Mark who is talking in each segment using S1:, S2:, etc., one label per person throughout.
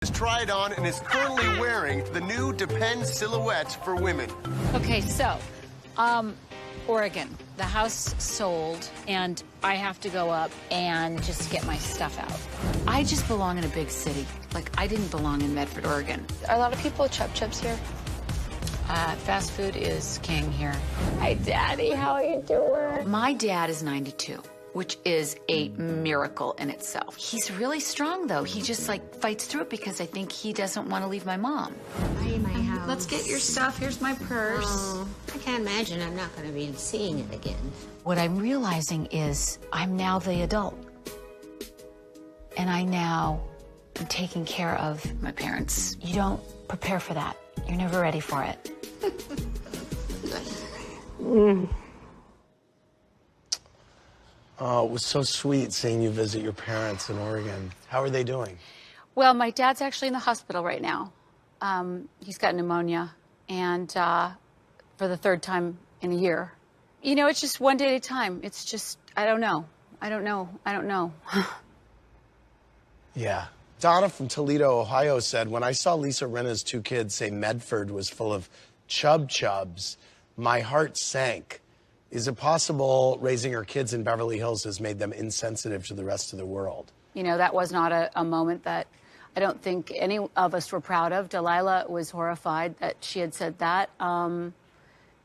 S1: has tried on and is currently wearing the new Depend silhouette for women.
S2: Okay, so, Oregon, the house sold, and I have to go up and just get my stuff out. I just belong in a big city. Like, I didn't belong in Medford, Oregon.
S3: Are a lot of people with chub chips here?
S2: Fast food is king here.
S3: Hi, Daddy. How are you doing?
S2: My dad is 92, which is a miracle in itself. He's really strong, though. He just, like, fights through it because I think he doesn't want to leave my mom.
S4: Hi, my house.
S2: Let's get your stuff. Here's my purse.
S4: Oh, I can't imagine I'm not going to be seeing it again.
S2: What I'm realizing is I'm now the adult. And I now am taking care of my parents. You don't prepare for that. You're never ready for it.
S5: Oh, it was so sweet seeing you visit your parents in Oregon. How are they doing?
S2: Well, my dad's actually in the hospital right now. He's got pneumonia, and for the third time in a year. You know, it's just one day at a time. It's just, I don't know. I don't know.
S5: Yeah. Donna from Toledo, Ohio said, when I saw Lisa Rinna's two kids say Medford was full of chubs, my heart sank. Is it possible raising her kids in Beverly Hills has made them insensitive to the rest of the world?
S2: You know, that was not a moment that I don't think any of us were proud of. Delilah was horrified that she had said that.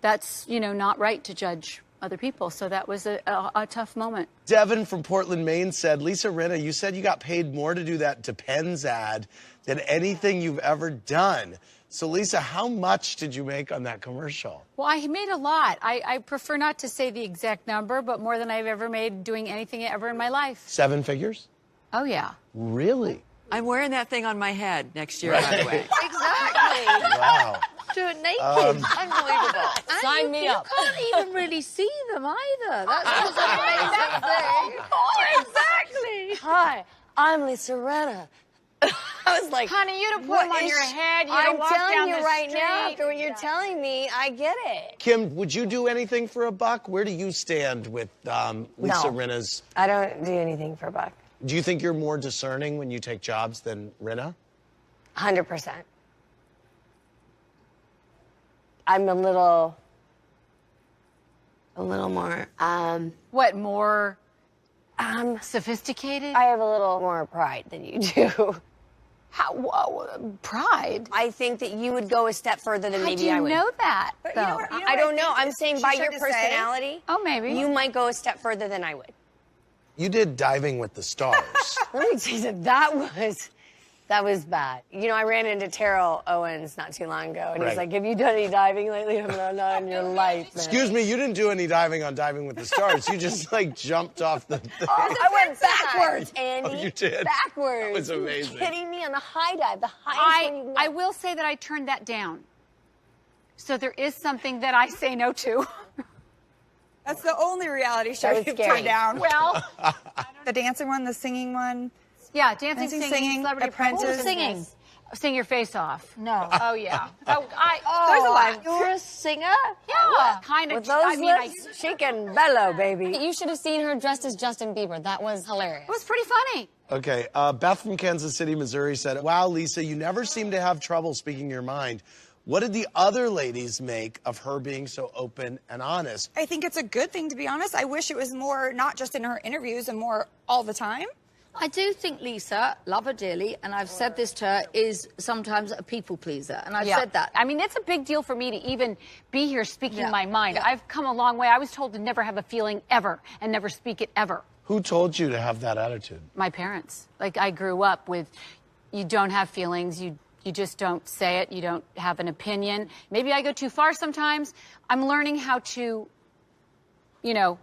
S2: That's, you know, not right to judge other people. So that was a tough moment.
S5: Devin from Portland, Maine said, Lisa Rinna, you said you got paid more to do that Depends ad than anything you've ever done. So, Lisa, how much did you make on that commercial?
S2: Well, I made a lot. I prefer not to say the exact number, but more than I've ever made doing anything ever in my life.
S5: 7 figures?
S2: Oh, yeah.
S5: Really?
S6: I'm wearing that thing on my head next year, by the way.
S3: Exactly.
S5: Wow.
S3: Do it naked. Unbelievable.
S6: Sign me up.
S3: You can't even really see them either. That's an amazing thing. Exactly.
S7: Hi, I'm Lisa Rinna.
S3: I was like,
S2: Honey, you'd have put
S7: What
S2: them on
S7: is
S2: your
S7: she-
S2: head. You'd
S7: I'm
S2: have walked
S7: telling
S2: down
S7: you
S2: the
S7: right now,
S2: street.
S7: after what you're telling me, I get it.
S5: Kim, would you do anything for a buck? Where do you stand with Lisa Rinna's?
S7: I don't do anything for a buck.
S5: Do you think you're more discerning when you take jobs than Rinna?
S7: 100%. I'm a little more,
S2: What, more sophisticated?
S7: I have a little more pride than you do.
S2: Pride?
S7: I think that you would go a step further than
S2: How
S7: maybe
S2: do you
S7: I would.
S2: know that,
S3: But
S2: though?
S3: you know what
S7: I don't know.
S3: think
S7: I'm saying by
S3: she
S7: your
S3: should say?
S7: personality,
S2: Oh, maybe.
S7: you might go a step further than I would.
S5: You did Diving with the Stars.
S7: Let me tell you that that was bad. You know, I ran into Terrell Owens not too long ago, and he's
S5: Right.
S7: like, have you done any diving lately? I'm like, not in your life, man.
S5: Excuse me, you didn't do any diving on Diving with the Stars. You just, like, jumped off the thing.
S7: I went backwards, Andy.
S5: Oh, you did?
S7: Backwards.
S5: That was amazing.
S7: Are you kidding me? On the high dive, the highest one you can
S2: I
S7: go.
S2: will say that I turned that down. So there is something that I say no to.
S3: That's the only reality show
S7: That was
S3: you've
S7: scary.
S3: turned down.
S2: Well,
S3: The dancing one, the singing one.
S2: yeah, dancing,
S3: Dancing,
S2: singing,
S3: singing,
S2: celebrity
S3: Apprentice.
S2: singing. Sing your face off.
S3: No.
S2: Oh, yeah.
S3: There's a lot.
S7: You're a singer?
S2: Yeah, kind of.
S7: With those lips, she can bellow, baby.
S8: You should have seen her dressed as Justin Bieber. That was hilarious.
S2: It was pretty funny.
S5: Okay, Beth from Kansas City, Missouri said, wow, Lisa, you never seem to have trouble speaking your mind. What did the other ladies make of her being so open and honest?
S3: I think it's a good thing, to be honest. I wish it was more, not just in her interviews, and more all the time.
S9: I do think Lisa, love her dearly, and I've said this to her, is sometimes a people pleaser, and I've said that.
S2: I mean, it's a big deal for me to even be here speaking
S9: Yeah.
S2: my mind.
S9: Yeah.
S2: I've come a long way. I was told to never have a feeling ever and never speak it ever.
S5: Who told you to have that attitude?
S2: My parents. Like, I grew up with, you don't have feelings, you just don't say it, you don't have an opinion. Maybe I go too far sometimes. I'm learning how to, you know,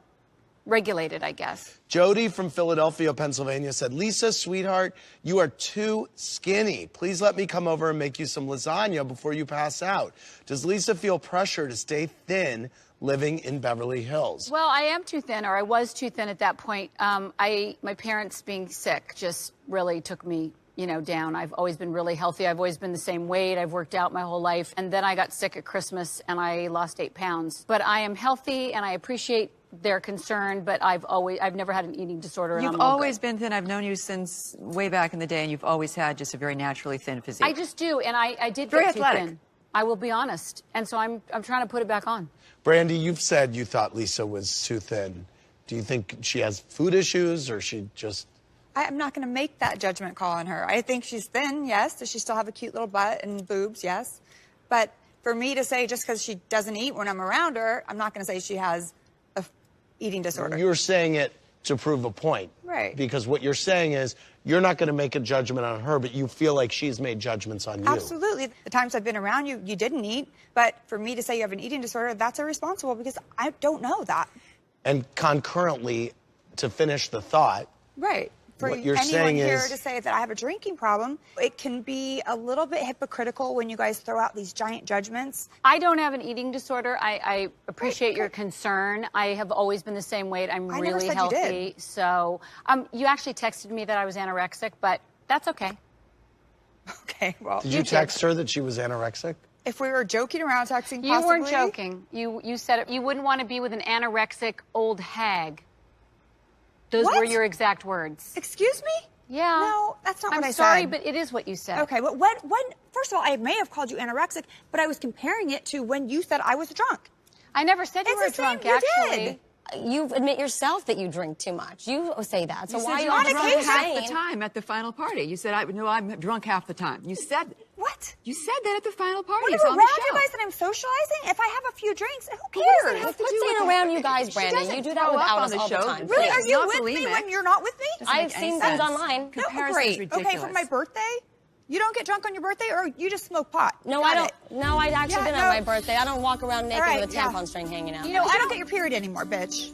S2: regulate it, I guess.
S5: Jody from Philadelphia, Pennsylvania said, Lisa, sweetheart, you are too skinny. Please let me come over and make you some lasagna before you pass out. Does Lisa feel pressure to stay thin living in Beverly Hills?
S2: Well, I am too thin, or I was too thin at that point. My parents being sick just really took me, you know, down. I've always been really healthy. I've always been the same weight. I've worked out my whole life. And then I got sick at Christmas and I lost 8 pounds. But I am healthy and I appreciate they're concerned, but I've never had an eating disorder. And
S6: You've
S2: I'm all
S6: always
S2: good.
S6: been thin. I've known you since way back in the day, and you've always had just a very naturally thin physique.
S2: I just do, and I did
S6: Very
S2: get too
S6: athletic.
S2: thin. I will be honest, and so I'm trying to put it back on.
S5: Brandi, you've said you thought Lisa was too thin. Do you think she has food issues, or she just...
S10: I'm not going to make that judgment call on her. I think she's thin, yes. Does she still have a cute little butt and boobs? Yes. But for me to say just because she doesn't eat when I'm around her, I'm not going to say she has a eating disorder.
S5: You're saying it to prove a point.
S10: Right.
S5: Because what you're saying is you're not going to make a judgment on her, but you feel like she's made judgments on you.
S10: Absolutely. The times I've been around you, you didn't eat. But for me to say you have an eating disorder, that's irresponsible because I don't know that.
S5: And concurrently, to finish the thought,
S10: Right. For
S5: what you're
S10: anyone
S5: saying
S10: here
S5: is...
S10: to say that I have a drinking problem, it can be a little bit hypocritical when you guys throw out these giant judgments.
S2: I don't have an eating disorder. I appreciate your concern. I have always been the same weight. I'm
S10: I never
S2: really
S10: said you
S2: healthy.
S10: did.
S2: So you actually texted me that I was anorexic, but that's okay.
S10: Okay, well.
S5: Did you text her that she was anorexic?
S10: If we were joking around, texting possibly.
S2: You weren't joking. You said it. You wouldn't want to be with an anorexic old hag. Those
S10: What?
S2: were your exact words.
S10: Excuse me?
S2: Yeah.
S10: No, that's not what I said.
S2: I'm sorry, but it is what you said.
S10: Okay, but when, first of all, I may have called you anorexic, but I was comparing it to when you said I was drunk.
S2: I never said you
S10: It's
S2: were
S10: the same,
S2: drunk,
S10: you
S2: actually.
S10: did.
S8: You admit yourself that you drink too much. You say that. So
S6: You
S8: why
S6: said
S8: are you
S6: you
S8: all
S6: were
S8: just
S6: drunk half
S8: saying?
S6: the time at the final party. You said, no, I'm drunk half the time. You said...
S10: What?
S6: You said that at the final party.
S10: When
S6: It's
S10: I'm
S6: on
S10: around
S6: the show.
S10: you guys and I'm socializing, if I have a few drinks, who
S6: What does
S10: cares?
S6: that have to
S8: Quit
S6: do
S8: saying
S6: with
S8: around
S6: it?
S8: you guys,
S6: She
S8: Brandi.
S6: doesn't
S8: You do that
S6: throw up
S8: without
S6: on
S8: us
S6: the
S8: all the
S6: show.
S8: time.
S10: Really?
S8: Please.
S10: Are you
S6: Not
S10: with me
S6: bulimic.
S10: when you're not with me?
S6: Doesn't
S8: I've
S6: make any
S8: seen things
S6: sense.
S8: online.
S10: No,
S6: Comparison
S10: great.
S6: is ridiculous.
S10: Okay, for my birthday, you don't get drunk on your birthday, or you just smoke pot?
S8: No,
S10: Got
S8: I don't.
S10: it.
S8: No, I actually
S10: Yeah,
S8: didn't
S10: no.
S8: on my birthday. I don't walk around naked
S10: All right,
S8: with a
S10: yeah.
S8: tampon string hanging out.
S10: You know, I don't get your period anymore, bitch.